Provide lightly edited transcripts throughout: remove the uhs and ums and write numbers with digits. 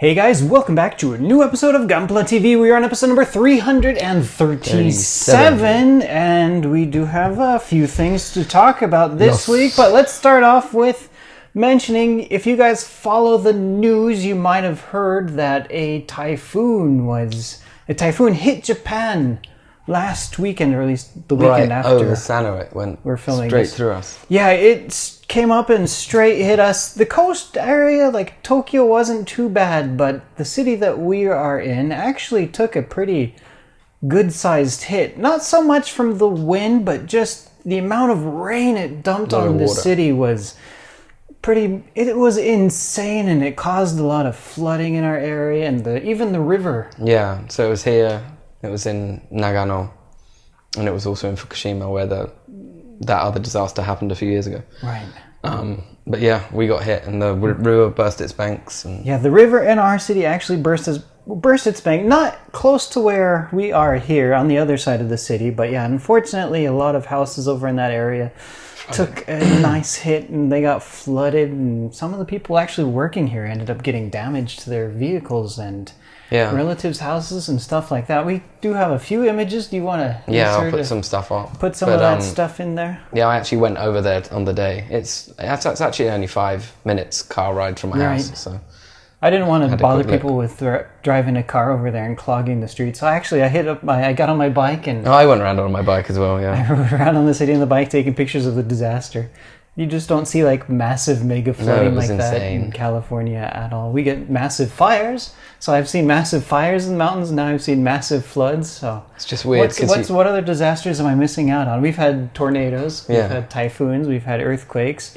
Hey guys, welcome back to a new episode of Gunpla TV. We are on episode number 337, and we do have a few things to talk about this week, but let's start off with mentioning, if you guys follow the news, you might have heard that a typhoon hit Japan last weekend, or at least the weekend after. Over Sano, it went straight through us. Yeah, it came up and straight hit us. The coast area, like Tokyo, wasn't too bad, but the city that we are in actually took a pretty good-sized hit. Not so much from the wind, but just the amount of rain it dumped on the city was pretty... It was insane, and it caused a lot of flooding in our area, and even the river. Yeah, so it was here, it was in Nagano, and it was also in Fukushima, where that other disaster happened a few years ago. Right. But yeah, we got hit, and the river burst its banks. And yeah, the river in our city actually burst its bank, not close to where we are here on the other side of the city, but yeah, unfortunately a lot of houses over in that area took a nice hit, and they got flooded, and some of the people actually working here ended up getting damage to their vehicles and relatives' houses and stuff like that. We do have a few images. Do you want to? Yeah, I'll put some stuff on. Put some of that stuff in there. Yeah, I actually went over there on the day. It's actually only 5 minutes car ride from my house. So I didn't want to bother people with driving a car over there and clogging the streets. So actually, I got on my bike and I went around on my bike as well. Yeah, I rode around on the city on the bike taking pictures of the disaster. You just don't see like massive mega flooding like that in California at all. We get massive fires. So I've seen massive fires in the mountains, and now I've seen massive floods. So it's just weird. What other disasters am I missing out on? We've had tornadoes, we've had typhoons, we've had earthquakes.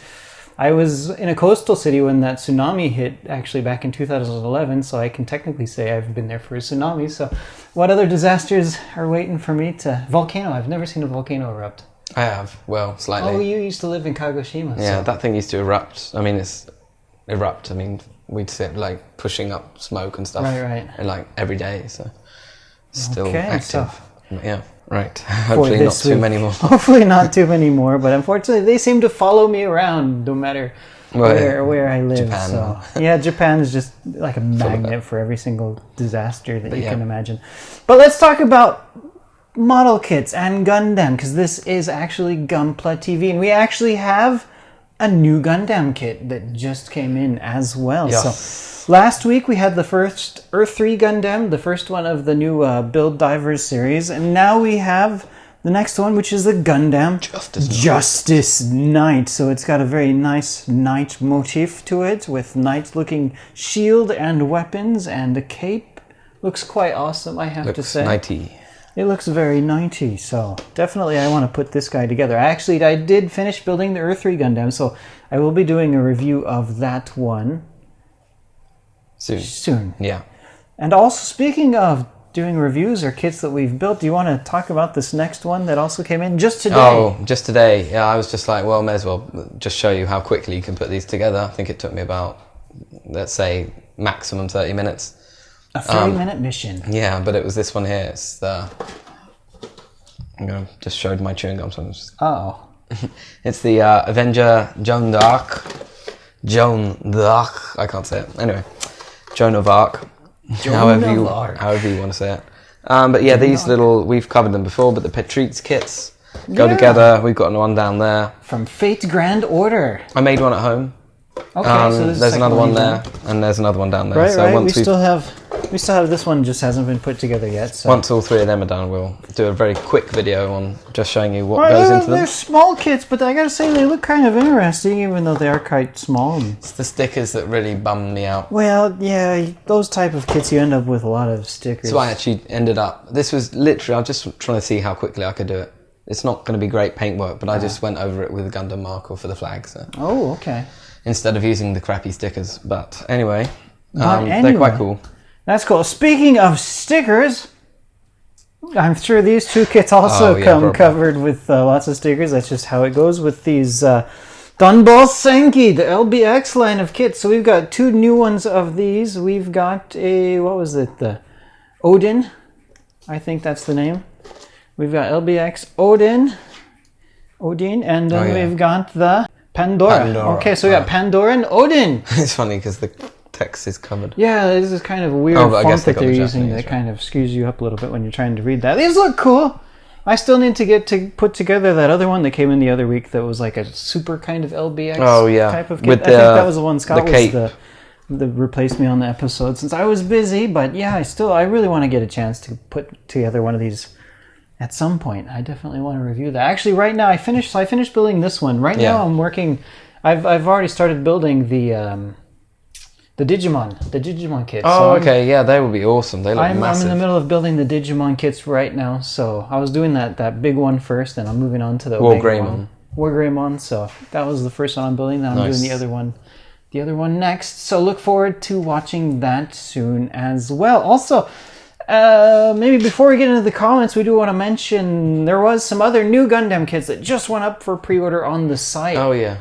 I was in a coastal city when that tsunami hit, actually back in 2011, so I can technically say I've been there for a tsunami. So what other disasters are waiting for me to... Volcano, I've never seen a volcano erupt. I have, well, slightly. Oh, you used to live in Kagoshima. Yeah, that thing used to erupt. I mean, we'd sit like pushing up smoke and stuff. Right. And like every day, so still active. So yeah, right. Hopefully not too many more. Hopefully not too many more, but unfortunately they seem to follow me around no matter where I live. Japan. So yeah, Japan's just like a magnet for every single disaster that you can imagine. But let's talk about model kits and Gundam, because this is actually Gunpla TV, and we actually have a new Gundam kit that just came in as well. Yes. So last week we had the first Earth 3 Gundam, the first one of the new Build Divers series, and now we have the next one, which is the Gundam Justice Knight. So it's got a very nice knight motif to it, with knight looking shield and weapons and a cape. Looks quite awesome, I have to say. Knighty. It looks very 90, so definitely I want to put this guy together. Actually, I did finish building the Earth 3 Gundam, so I will be doing a review of that one soon. Yeah. And also, speaking of doing reviews or kits that we've built, do you want to talk about this next one that also came in just today? Oh, just today. Yeah, I was just like, well, may as well just show you how quickly you can put these together. I think it took me about, let's say, maximum 30 minutes. A 30-minute mission. Yeah, but it was this one here. It's the... I'm going to just show my chewing gum. So it's the Avenger Joan d'Arc. I can't say it. Anyway, Joan of Arc. However you want to say it. But yeah, these little... We've covered them before, but the Petitrits kits go together. We've got one down there. From Fate Grand Order. I made one at home. Okay, so there's another one there, and there's another one down there. Right, so right. We still have this one, just hasn't been put together yet. So. Once all three of them are done, we'll do a very quick video on just showing you what goes into them. They're small kits, but I gotta say they look kind of interesting, even though they are quite small. It's the stickers that really bum me out. Well, yeah, those type of kits, you end up with a lot of stickers. So I actually ended up... This was literally... I was just trying to see how quickly I could do it. It's not going to be great paintwork, but I just went over it with a Gundam marker for the flag. So. Oh, okay. Instead of using the crappy stickers. But anyway, they're quite cool. That's cool. Speaking of stickers, I'm sure these two kits also come covered with lots of stickers. That's just how it goes with these Danball Senki, the LBX line of kits. So we've got two new ones of these. We've got the Odin. I think that's the name. We've got LBX Odin, and then we've got the Pandora. Okay, so we got Pandora and Odin. It's funny because text is covered. Yeah, this is kind of a weird font that they're using that kind of skews you up a little bit when you're trying to read that. These look cool. I still need to get to put together that other one that came in the other week that was like a super kind of LBX type of kit. I think that was the one Scott was the replaced me on the episode since I was busy. But yeah, I really want to get a chance to put together one of these at some point. I definitely want to review that. Actually, right now I finished building this one. Right now I'm working. I've already started building the Digimon kits. Oh, okay, yeah, they would be awesome. They look massive. I'm in the middle of building the Digimon kits right now, so I was doing that big one first, and I'm moving on to the Wargreymon. So that was the first one I'm building. Then I'm doing the other one next. So look forward to watching that soon as well. Also, maybe before we get into the comments, we do want to mention there was some other new Gundam kits that just went up for pre-order on the site. Oh yeah,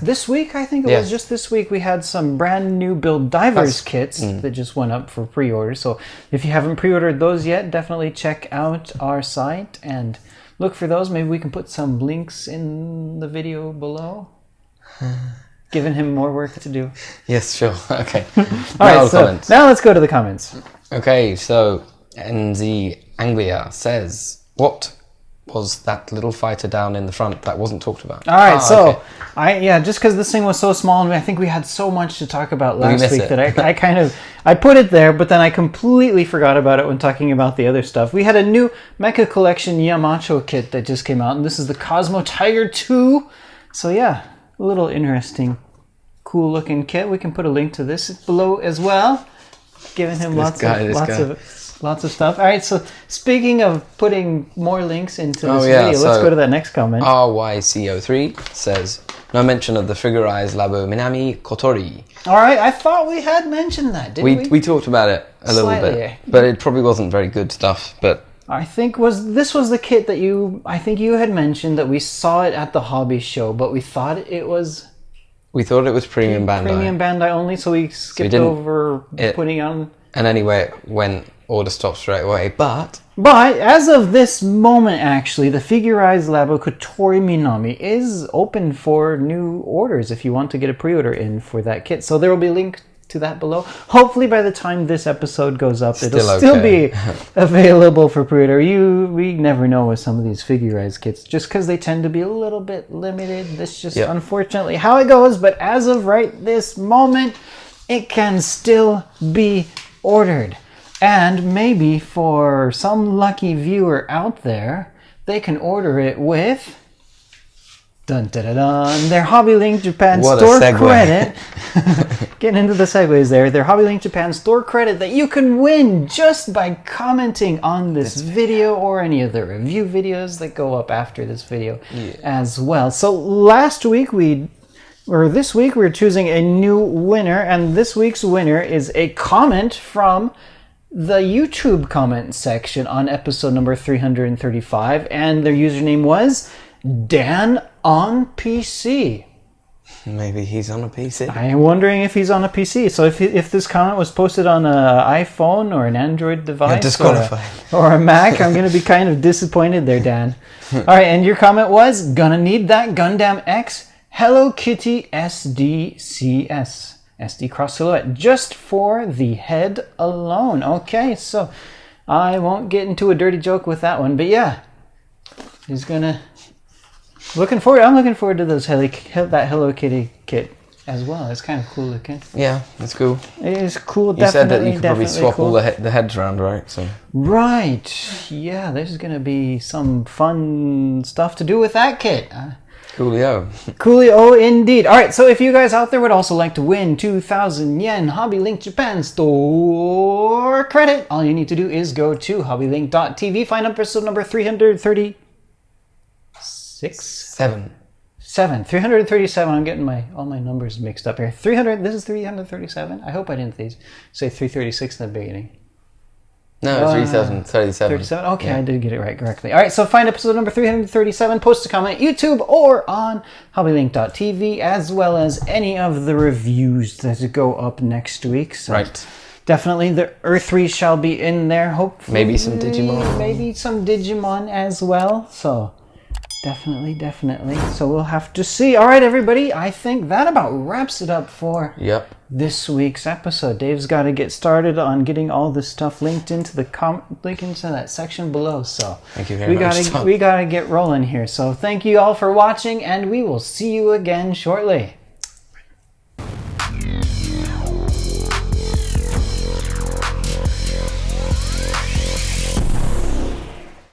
this week I think it was just this week we had some brand new Build Divers kits that just went up for pre-order. So if you haven't pre-ordered those yet, definitely check out our site and look for those. Maybe we can put some links in the video below. Giving him more work to do. Yes, sure. Okay. All right, so now let's go to the comments. Okay, so NZ Anglia says, what was that little fighter down in the front that wasn't talked about? All right, just because this thing was so small, and I think we had so much to talk about last week that I put it there, but then I completely forgot about it when talking about the other stuff. We had a new Mecha Collection Yamacho kit that just came out, and this is the Cosmo Tiger 2. So yeah, a little interesting, cool looking kit. We can put a link to this below as well. Giving him lots of stuff. All right, so speaking of putting more links into this video, let's go to that next comment. RYCO3 says, no mention of the Figurized Labo Minami Kotori. All right, I thought we had mentioned that, didn't we? We talked about it a little bit, but it probably wasn't very good stuff. But I think this was the kit that you had mentioned that we saw it at the hobby show, but we thought it was... We thought it was Premium Bandai. Premium Bandai only, so we skipped over putting on... And anyway, it went order stop straight away, but as of this moment, actually, the Figurized Labo Kotori Minami is open for new orders if you want to get a pre-order in for that kit. So there will be a link to that below. Hopefully by the time this episode goes up, it'll still be available for pre-order. We never know with some of these Figurized kits, just because they tend to be a little bit limited. That's just unfortunately how it goes, but as of right this moment, it can still be ordered. And maybe for some lucky viewer out there, they can order it with their HobbyLink Japan store credit. Getting into the segues there. Their HobbyLink Japan store credit that you can win just by commenting on this video or any of the review videos that go up after this video as well. So this week we're choosing a new winner, and this week's winner is a comment from the YouTube comment section on episode number 335, and their username was Dan on PC. Maybe he's on a PC. I'm wondering if he's on a PC. So if this comment was posted on an iPhone or an Android device or a Mac, I'm going to be kind of disappointed there, Dan. All right, and your comment was, gonna need that Gundam X Hello Kitty SDCS. SD cross silhouette, just for the head alone. Okay, so I won't get into a dirty joke with that one, but yeah, he's gonna... I'm looking forward to those that Hello Kitty kit as well. It's kind of cool looking. Yeah, it's cool. It is cool. You said that you could probably swap all the heads around, right? So. Right. Yeah, there's gonna be some fun stuff to do with that kit. Coolio. Coolio indeed. All right, so if you guys out there would also like to win 2,000 yen HobbyLink Japan store credit, all you need to do is go to hobbylink.tv, find episode number 337. 337. I'm getting all my numbers mixed up here. This is 337. I hope I didn't say 336 in the beginning. No, 337. 37. Okay, yeah. I did get it right correctly. All right, so find episode number 337, post a comment YouTube or on hobbylink.tv, as well as any of the reviews that go up next week. So right. Definitely the Earth-3 shall be in there, hopefully. Maybe some Digimon. Maybe some Digimon as well. So Definitely, definitely. So we'll have to see. All right, everybody. I think that about wraps it up for this week's episode. Dave's got to get started on getting all this stuff linked into that section below. So thank you very much. We got to get rolling here. So thank you all for watching, and we will see you again shortly.